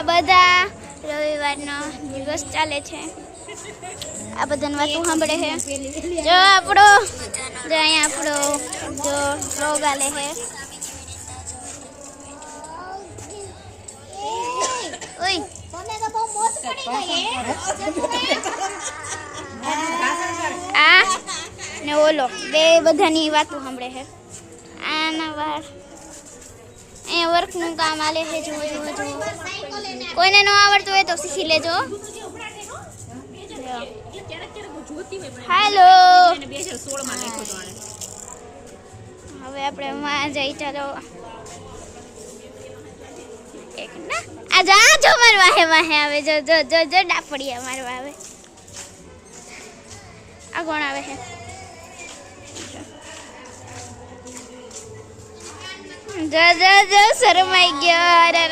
બધા રવિવારનો દિવસ ચાલે છે. આ બધાની વાતો સાંભળે છે. જો આપણો જો અહીંયા આપણો જો વ્લોગ આલે છે. ઓય આ ને ઓલો બે બધાની વાતો સાંભળે છે. આના વાર અહીંયા વર્કનું કામ આલે છે. જુઓ જુઓ જુઓ. કોઈને ન આવડતું હોય તો શીખી લેજો. હેલો હવે આપણે માં જઈ. ચાલો એક ના આ જા જો મારવા હે વાહે આવે. જો જો જો જો ડાપડિયા મારવા આવે. આ કોણ આવે છે? જો જો જો શરમાઈ ગયો. અરે